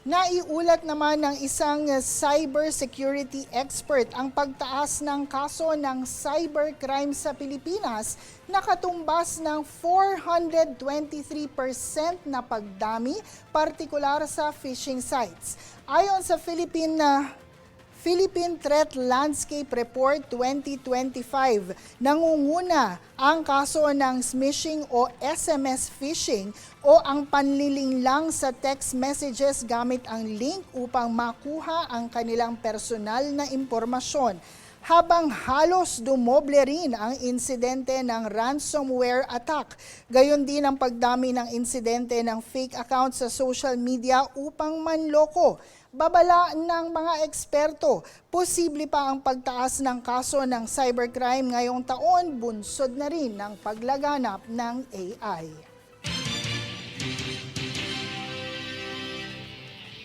Naiulat naman ng isang cybersecurity expert ang pagtaas ng kaso ng cybercrime sa Pilipinas na katumbas ng 423% na pagdami, partikular sa phishing sites. Ayon sa Philippine Threat Landscape Report 2025, nangunguna ang kaso ng smishing o SMS phishing o ang panlilinglang sa text messages gamit ang link upang makuha ang kanilang personal na impormasyon. Habang halos dumoble rin ang insidente ng ransomware attack. Gayon din ang pagdami ng insidente ng fake account sa social media upang manloko. Babala ng mga eksperto, posible pa ang pagtaas ng kaso ng cybercrime ngayong taon, bunsod na rin ng paglaganap ng AI.